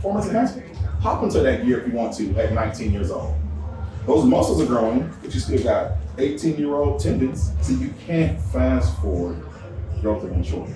performance enhancement. Hop into that gear if you want to at 19 years old. Those muscles are growing, but you still got 18-year-old tendons, so you can't fast forward growth of maturity.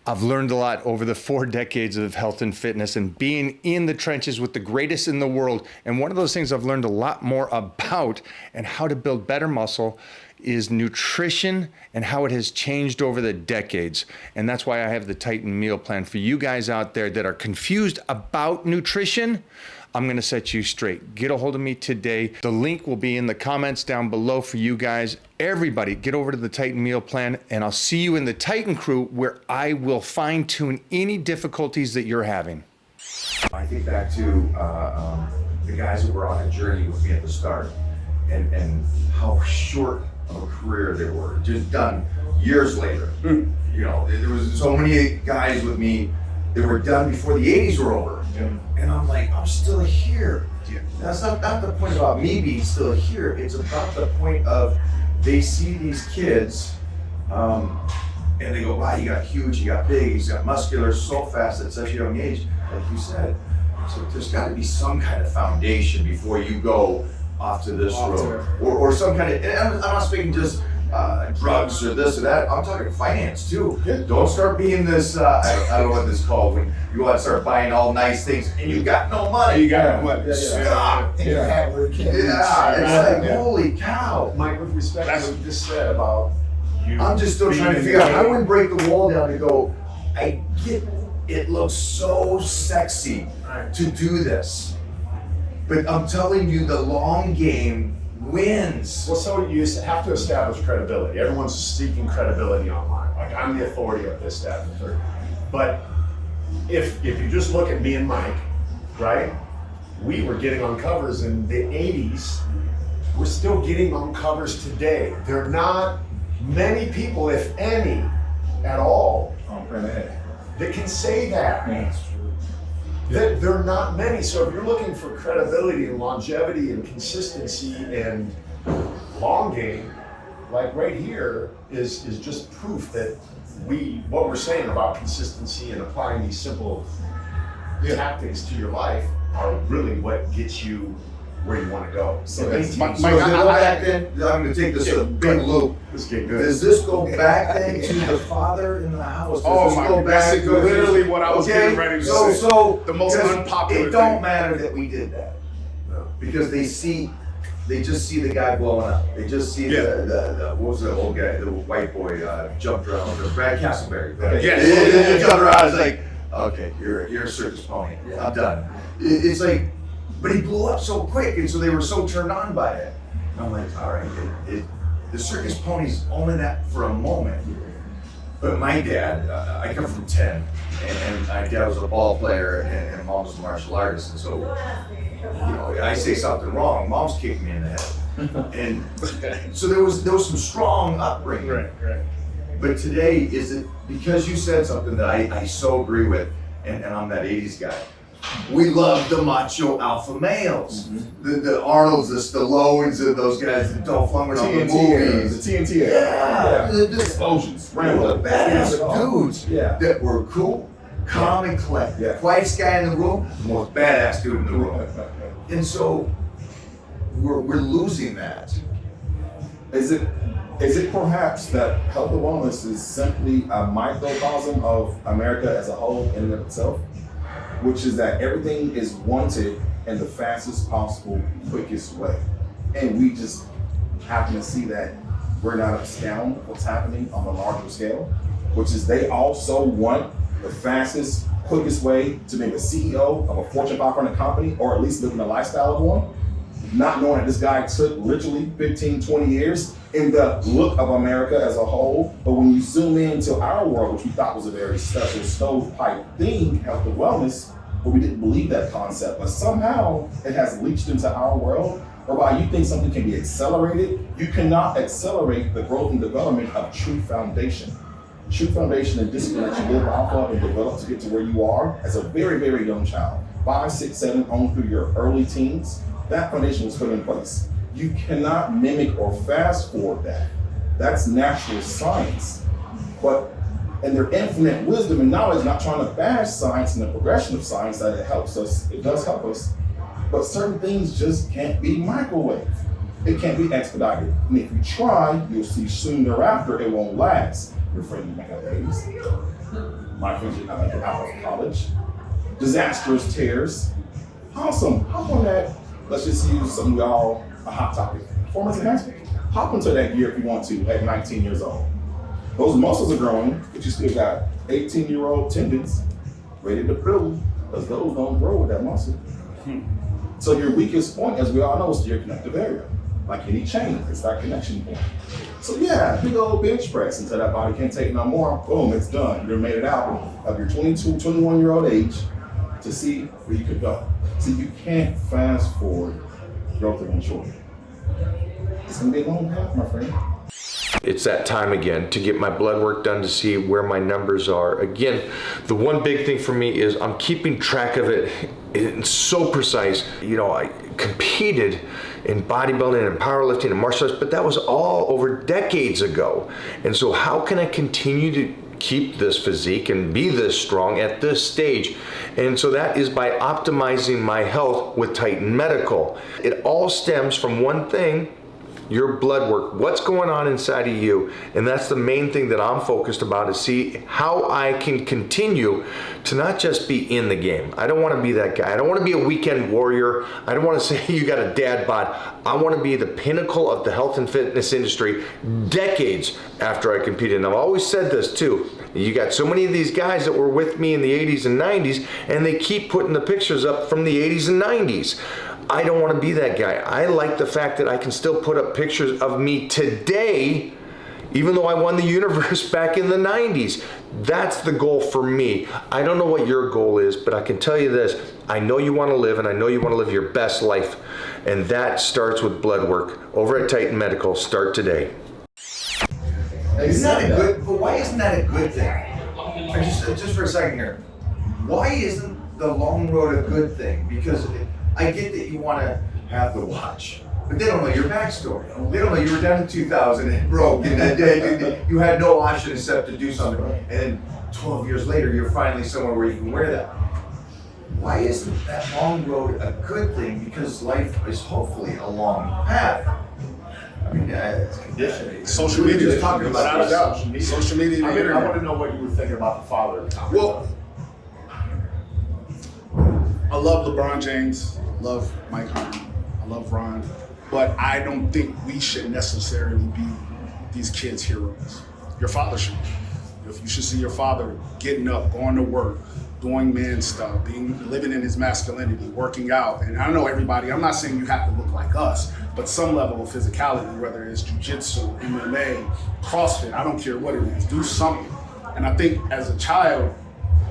I've learned a lot over the 4 decades of health and fitness and being in the trenches with the greatest in the world. And one of those things I've learned a lot more about and how to build better muscle is nutrition and how it has changed over the decades. And that's why I have the Titan meal plan for you guys out there that are confused about nutrition. I'm gonna set you straight. Get a hold of me today. The link will be in the comments down below for you guys. Everybody, get over to the Titan meal plan, and I'll see you in the Titan crew where I will fine tune any difficulties that you're having. I think back to the guys who were on a journey with me at the start, and how short of a career they were, just done years later. You know, there was so many guys with me that were done before the 80s were over. And I'm like, I'm still here. That's not the point about me being still here. It's about the point of they see these kids and they go, wow, you got huge, you got big, you got muscular so fast at such a young age, like you said. So there's got to be some kind of foundation before you go off to this road. Or some kind of, and I'm not speaking just drugs or this or that. I'm talking finance too. Don't start being this, I don't know what this is called, when you want to start buying all nice things and you got no money. You got no money. Stop. It's like, holy cow. Mike, with respect to what you just said about you. I'm just still trying to figure out how we break the wall down and go, I get it looks so sexy to do this. But I'm telling you, the long game wins. Well, so you have to establish credibility. Everyone's seeking credibility online. Like, I'm the authority of this, that, and the third. But if you just look at me and Mike, right? We were getting on covers in the 80s. We're still getting on covers today. There are not many people, if any, at all, that can say that. That there are not many. So if you're looking for credibility and longevity and consistency and long game, like right here is just proof that what we're saying about consistency and applying these simple tactics to your life are really what gets you where you want to go. So I'm going to take this a big loop. This getting good. Does this go back then to the father in the house? Oh my God, that's literally what I was getting ready to say. So the most unpopular it don't thing. matter that we did that. No. Because they just see the guy blowing up. They just see the what was the old guy, the white boy jumped around, Brad Castleberry. Yes. He jumped around, it's like, okay, you're a circus pony. I'm done. It's like, but he blew up so quick, and so they were so turned on by it. And I'm like, all right, the circus pony's only that for a moment. But my dad, I come from 10, and my dad was a ball player, and mom was a martial artist, and so, you know, I say something wrong, mom's kicking me in the head. And so there was some strong upbringing. Right. But today, is it because you said something that I so agree with, and I'm that 80s guy. We love the macho alpha males, the Arnolds, the Stallones, and those guys that don't flung on the movies. The TNT era. The explosions. the badass dudes that were cool, calm and collected. Quietest guy in the room, the most badass dude in the room. And so we're losing that. Is it perhaps that health and wellness is simply a microcosm of America as a whole in and of itself? Which is that everything is wanted in the fastest possible, quickest way. And we just happen to see that we're not astounded with what's happening on a larger scale, which is they also want the fastest, quickest way to make a CEO of a Fortune 500 company, or at least living the lifestyle of one, not knowing that this guy took literally 15, 20 years in the look of America as a whole. But when you zoom into our world, which we thought was a very special stovepipe thing, health and wellness, but we didn't believe that concept, but somehow it has leached into our world, whereby you think something can be accelerated. You cannot accelerate the growth and development of true foundation. True foundation and discipline that you live off of and develop to get to where you are as a very, very young child, 5, 6, 7, on through your early teens. That foundation was put in place. You cannot mimic or fast forward that. That's natural science. But in their infinite wisdom and knowledge, not trying to bash science and the progression of science, that it helps us, it does help us. But certain things just can't be microwaved. It can't be expedited. And if you try, you'll see soon thereafter it won't last. Your friend you make out babies. My friends did not make it out of college. Disastrous tears. Awesome. Hop on that. Let's just use something we all, a hot topic. Performance enhancement. Hop into that gear if you want to at 19 years old. Those muscles are growing, but you still got 18-year-old tendons ready to build, because those don't grow with that muscle. So your weakest point, as we all know, is your connective area. Like any chain, it's that connection point. So yeah, big old bench press until that body can't take no more. Boom, it's done. You made it out of your 22, 21-year-old age to see where you could go. See, you can't fast forward growth of one shoulder. It's gonna be a long path, my friend. It's that time again to get my blood work done to see where my numbers are. Again, the one big thing for me is I'm keeping track of it. It's so precise. You know, I competed in bodybuilding and powerlifting and martial arts, but that was all over decades ago. And so how can I continue to keep this physique and be this strong at this stage? And so that is by optimizing my health with Titan Medical. It all stems from one thing: your blood work, what's going on inside of you. And that's the main thing that I'm focused about, is see how I can continue to not just be in the game. I don't want to be that guy. I don't want to be a weekend warrior. I don't want to say you got a dad bod. I want to be the pinnacle of the health and fitness industry decades after I competed. And I've always said this too. You got so many of these guys that were with me in the 80s and 90s, and they keep putting the pictures up from the 80s and 90s. I don't want to be that guy. I like the fact that I can still put up pictures of me today, even though I won the universe back in the 90s. That's the goal for me. I don't know what your goal is, but I can tell you this. I know you want to live, and I know you want to live your best life. And that starts with blood work. Over at Titan Medical, start today. Isn't that a good, but why isn't that a good thing? Just for a second here. Why isn't the long road a good thing? Because I get that you want to have the watch, but they don't know your backstory. They don't know you were down in 2000 and broke, and you had no option except to do something. And then 12 years later, you're finally somewhere where you can wear that. Why isn't that long road a good thing? Because life is hopefully a long path. I mean, it's conditioning. Social We were media. just talking about Social media. Social media and the I internet. want to know what you were thinking about the father of Tom. Well, I love LeBron James, I love Mike Hunt, I love Ron, but I don't think we should necessarily be these kids' heroes. Your father should be. If you should see your father getting up, going to work, doing man stuff, living in his masculinity, working out. And I know everybody, I'm not saying you have to look like us, but some level of physicality, whether it's jujitsu, MMA, CrossFit, I don't care what it is, do something. And I think as a child,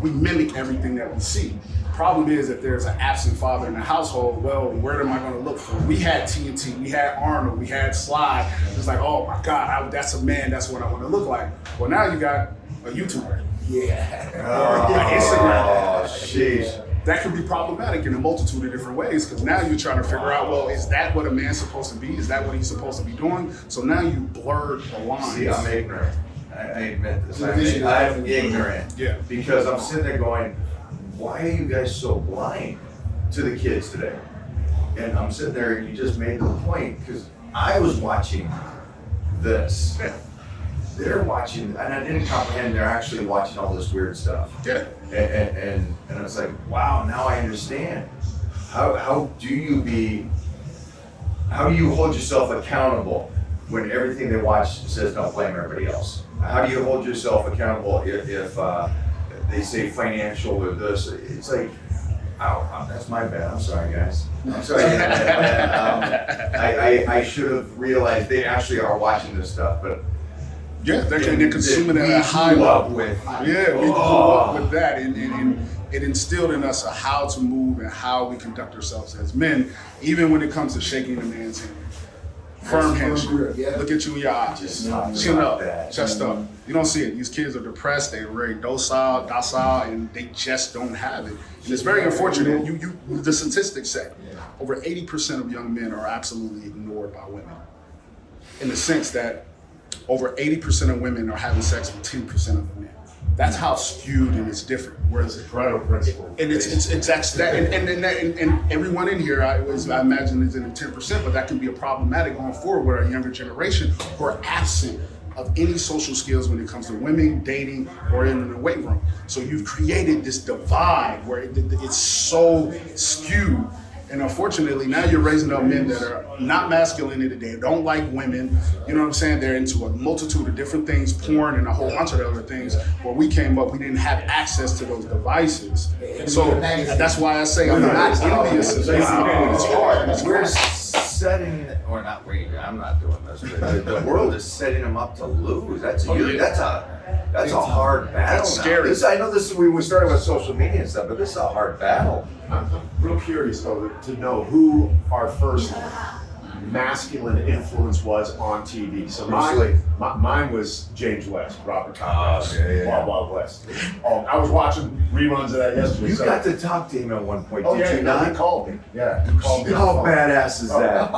we mimic everything that we see. Problem is, if there's an absent father in the household, well, where am I going to look for? We had TNT, we had Arnold, we had Sly. It's like, oh my God, that's a man, that's what I want to look like. Well, now you got a YouTuber. Yeah. Instagram. Oh, jeez. That can be problematic in a multitude of different ways, because now you're trying to figure out, well, is that what a man's supposed to be? Is that what he's supposed to be doing? So now you blurred the lines. See, I'm ignorant. I admit this. I'm ignorant. Yeah. Because I'm sitting there going, why are you guys so blind to the kids today? And I'm sitting there, and you just made the point, because I was watching this. They're watching, and I didn't comprehend they're actually watching all this weird stuff. Yeah. And I was like, wow, now I understand. How do you hold yourself accountable when everything they watch says don't blame everybody else? How do you hold yourself accountable if they say financial or this? It's like, that's my bad. I'm sorry, guys. I'm sorry. I should have realized they actually are watching this stuff, but yeah, they're consuming it at a high level. Yeah, we grew up with that, and it instilled in us how to move and how we conduct ourselves as men, even when it comes to shaking a man's hand. Firm handshake. grip, yeah. Look at you in your eyes. Just talking Chin about up, that. chest up. You don't see it. These kids are depressed. They're very docile, and they just don't have it. And it's very unfortunate. The statistics say over 80% of young men are absolutely ignored by women. In the sense that over 80% of women are having sex with 10% of the men. That's how skewed and it's different. Whereas Pareto principle. and it's actually that, and everyone in here, I imagine is in the 10%, but that can be a problematic going forward with our younger generation who are absent of any social skills when it comes to women, dating, or in the weight room. So you've created this divide where it's so skewed. And unfortunately, now you're raising up men that are not masculine, they don't like women, you know what I'm saying? They're into a multitude of different things, porn and a whole bunch of other things. Where we came up, we didn't have access to those devices. So that's why I say I'm not envious of it. It's hard. We're setting, or not we, I'm not doing this, but the world is setting them up to lose. That's a hard battle. That's scary. I know this. We started with social media and stuff, but this is a hard battle. I'm real curious though to know who our first masculine influence was on TV. So mine was James West, Robert Conrad's Wild Wild West. I was watching reruns of that yesterday. You got to talk to him at one point. Oh did yeah, you not? he called me. Yeah, he called me. How badass is that?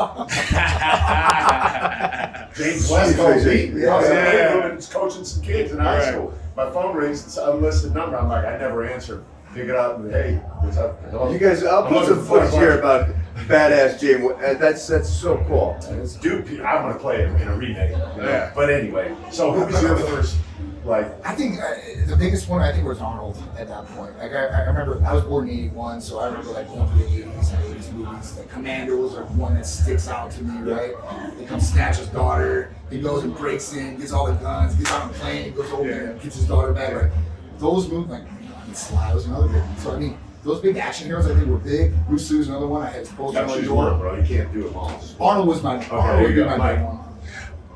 James West called me. Yeah. I was in the weight room and was coaching some kids in high school. My phone rings, it's an unlisted number. I'm like, I never answered. Pick it up and hey, what's up? Hello? You guys, I'll put some footage here about badass James. That's so cool. Dude, I'm gonna play it in a remake. Yeah. But anyway, so who was your first? Like, I think the biggest one I think was Arnold at that point. Like I remember I was born in '81, so I remember like going through the '80s and '80s movies. Like Commandos are one that sticks out to me, right? They come snatch his daughter. He goes and breaks in, gets all the guns, gets on a plane, goes over there and gets his daughter back. Like those movies, like Sly was another big one. So I mean, those big action heroes I think were big. Bruce Lee was another one. I had his poster on that's my just door. one, bro. You can't do it all. Arnold was my Arnold would be my big one.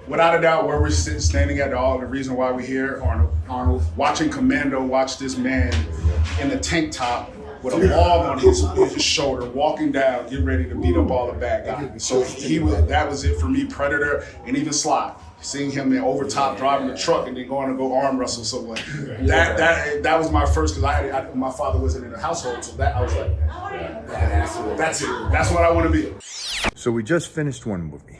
Without a doubt, where we're standing at all, the reason why we're here, Arnold, watching Commando, watch this man in a tank top with a log on his shoulder, walking down, getting ready to beat up all the bad guys. So that was it for me, Predator, and even Sly. Seeing him in overtop driving the truck and then going to go arm wrestle someone. That was my first, because my father wasn't in the household, so that I was like, that's it. That's what I want to be. So we just finished one movie.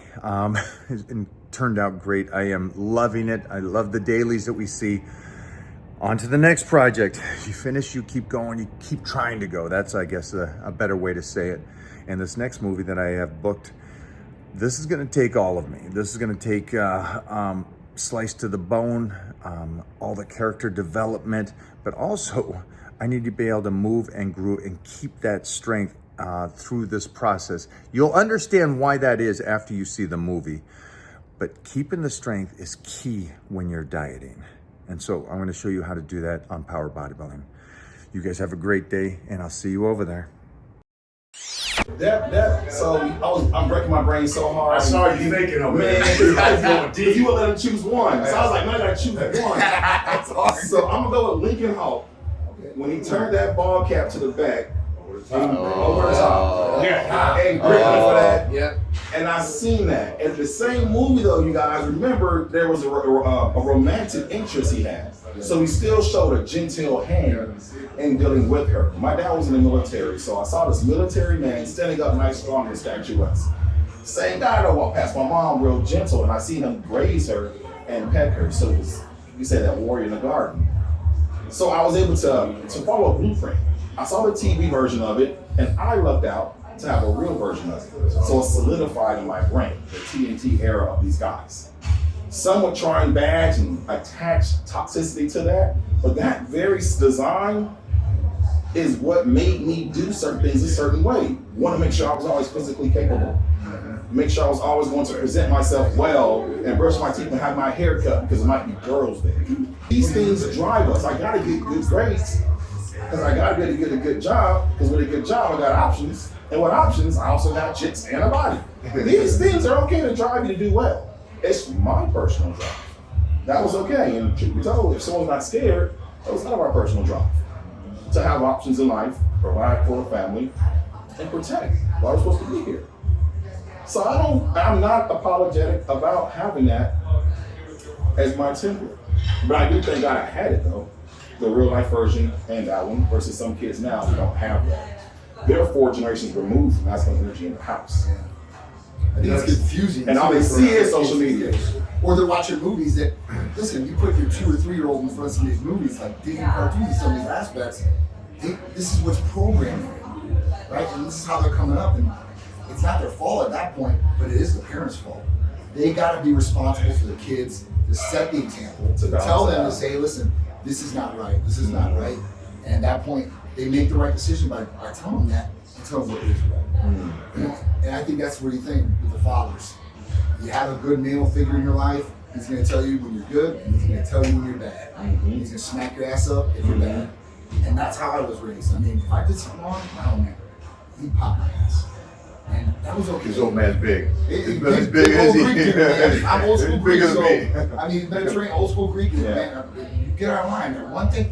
It turned out great. I am loving it. I love the dailies that we see. On to the next project. You finish, you keep going, you keep trying to go. That's, I guess, a better way to say it. And this next movie that I have booked, this is going to take all of me. This is going to take slice to the bone, all the character development, but also I need to be able to move and grow and keep that strength through this process. You'll understand why that is after you see the movie, but keeping the strength is key when you're dieting. And so I'm going to show you how to do that on Power Bodybuilding. You guys have a great day, and I'll see you over there. So I'm breaking my brain so hard. I saw you thinking of it. You would let him choose one. So I was like, man, I gotta choose one. That's awesome. So I'm gonna go with Lincoln Hawk. When he turned that ball cap to the back, over the top. And great for that. Yeah. And I seen that. And the same movie though, you guys remember there was a romantic interest he had. So he still showed a genteel hand in dealing with her. My dad was in the military, so I saw this military man standing up nice, strong, and statuesque. Same guy that walked past my mom, real gentle, and I seen him graze her and peck her. So it was, you say that warrior in the garden. So I was able to follow a blueprint. I saw the TV version of it, and I lucked out to have a real version of it. So it solidified in my brain the TNT era of these guys. Some would try and badge and attach toxicity to that, but that very design is what made me do certain things a certain way. Want to make sure I was always physically capable. Make sure I was always going to present myself well and brush my teeth and have my hair cut because it might be girls there. These things drive us. I gotta get good grades because I gotta be able to get a good job, because with a good job I got options. And with options, I also got chicks and a body. These things are okay to drive you to do well. It's my personal drive. That was okay. And truth be told, if someone's not scared, that was not of our personal drive. To have options in life, provide for a family, and protect. Why we're supposed to be here. So I'm not apologetic about having that as my template. But I do thank God I had it though, the real life version and that one, versus some kids now who don't have that. They're 4 generations removed from masculine energy in the house. Yeah. I think it's confusing. And all they see is social media. Or they're watching movies that, listen, you put your 2 or 3 year old in front of some of these movies, like Disney cartoons and some of these aspects, this is what's programming them, right? And this is how they're coming up. And it's not their fault at that point, but it is the parents' fault. They got to be responsible for the kids, to set the example, to tell them to say, listen, this is not right, this is not right. And at that point, they make the right decision by telling them that and telling them what is right. And I think that's what you think with the fathers. You have a good male figure in your life, he's going to tell you when you're good, and he's going to tell you when you're bad. He's going to smack your ass up if you're bad. And that's how I was raised. I mean, if I did something wrong, I don't remember. He'd pop my ass. And that was okay. His old man's big. As big as he. I'm old school Greek, so me. I mean, Mediterranean old school Greek. Man, you get out of line. There, one thing,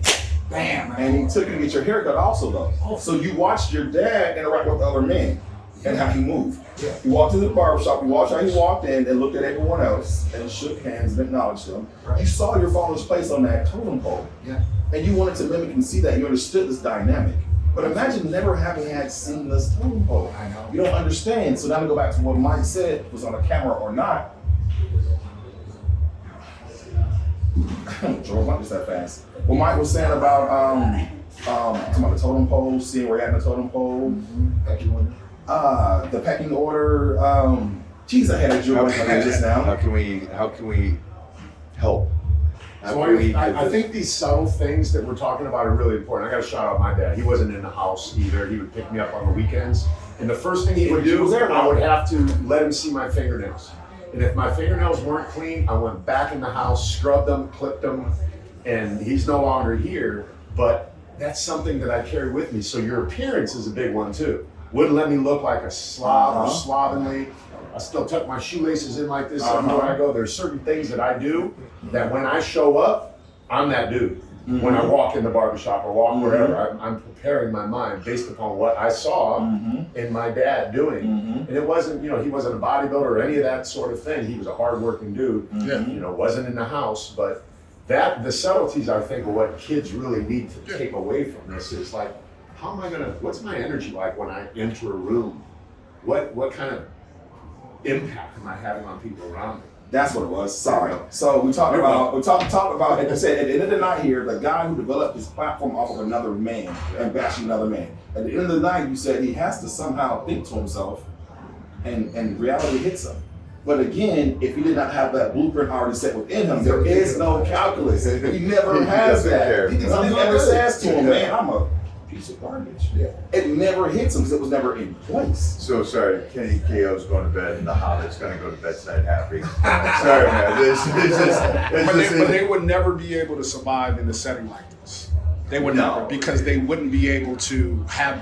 bam. And he took you to get your haircut also though. So you watched your dad interact with other men and how he moved. Yeah. You walked into the barbershop, you watched how he walked in and looked at everyone else and shook hands and acknowledged them. Right. You saw your father's place on that totem pole. Yeah. And you wanted to mimic and see that. You understood this dynamic. But imagine never having had seamless totem pole. I know. You don't understand. So now to go back to what Mike said, was on a camera or not. Drove up just that fast. What Mike was saying about talking about the totem pole, seeing where you're at in the totem pole, Pecking order. the pecking order. Geez, I had a joke just now. How can we help? So I think these subtle things that we're talking about are really important. I got to shout out my dad. He wasn't in the house either. He would pick me up on the weekends. And the first thing he would do, I would have to let him see my fingernails. And if my fingernails weren't clean, I went back in the house, scrubbed them, clipped them, and he's no longer here. But that's something that I carry with me. So your appearance is a big one too. Wouldn't let me look like a slob or slovenly. I still tuck my shoelaces in like this everywhere I go. There's certain things that I do that when I show up, I'm that dude. When I walk in the barbershop or walk wherever, I'm preparing my mind based upon what I saw in my dad doing. And it wasn't, he wasn't a bodybuilder or any of that sort of thing. He was a hardworking dude. Wasn't in the house, but the subtleties I think are what kids really need to take away from this is like, what's my energy like when I enter a room? What kind of impact am I having on people around me? That's what it was. Sorry. So we talked about, like I said, at the end of the night here, the guy who developed his platform off of another man and bashing another man. At the end of the night, you said he has to somehow think to himself and reality hits him. But again, if he did not have that blueprint already set within him, there is no calculus. He never has that. Nothing ever says to him, man, I'm a piece of garbage. It never hits him because it was never in place. So sorry, Kenny KO's going to bed and the Hobbit's going to go to bed tonight happy. Sorry, man. But they would never be able to survive in a setting like this. They would never, because they wouldn't be able to have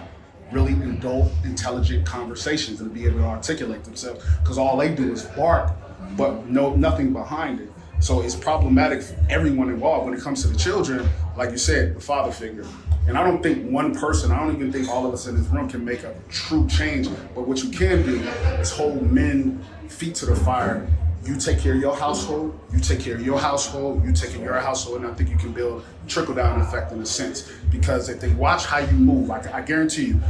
really adult, intelligent conversations and be able to articulate themselves, because all they do is bark, but nothing behind it. So it's problematic for everyone involved when it comes to the children, like you said, the father figure. And I don't think one person, I don't even think all of us in this room can make a true change. But what you can do is hold men feet to the fire. You take care of your household, you take care of your household, you take care of your household, and I think you can build trickle-down effect in a sense. Because if they watch how you move, I guarantee you,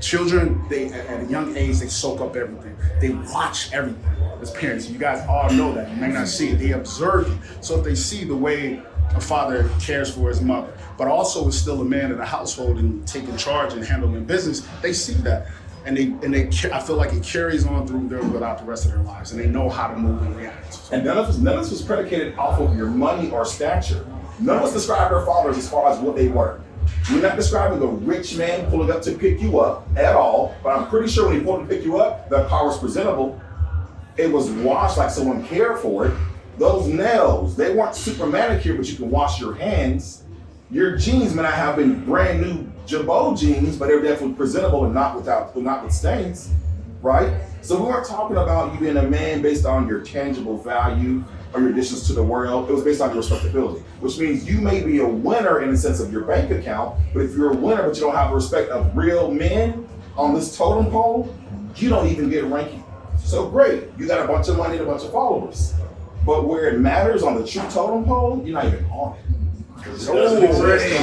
children, at a young age, they soak up everything. They watch everything as parents. You guys all know that. You may not see it. They observe it. So if they see the way a father cares for his mother, but also is still a man in the household and taking charge and handling business, they see that. And I feel like it carries on through them without the rest of their lives, and they know how to move and react. And none of this was predicated off of your money or stature. None of us described our fathers as far as what they were. We're not describing a rich man pulling up to pick you up at all, but I'm pretty sure when he pulled to pick you up, the car was presentable. It was washed like someone cared for it. Those nails, they weren't super manicured, but you can wash your hands. Your jeans may not have been brand new Jabot jeans, but they were definitely presentable and not with stains, right? So we weren't talking about you being a man based on your tangible value or your additions to the world. It was based on your respectability, which means you may be a winner in the sense of your bank account, but if you're a winner but you don't have the respect of real men on this totem pole, you don't even get ranking. So great, you got a bunch of money and a bunch of followers. But where it matters on the true totem pole, you're not even on it. It doesn't exist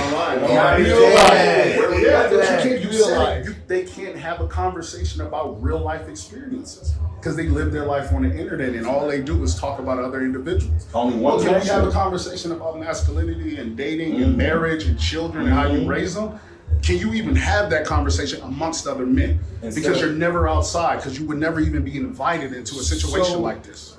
online. They can't have a conversation about real life experiences because they live their life on the internet and all they do is talk about other individuals. Only one Can we connection. have a conversation about masculinity and dating and marriage and children and how you raise them? Can you even have that conversation amongst other men? Because you're never outside, because you would never even be invited into a situation like this.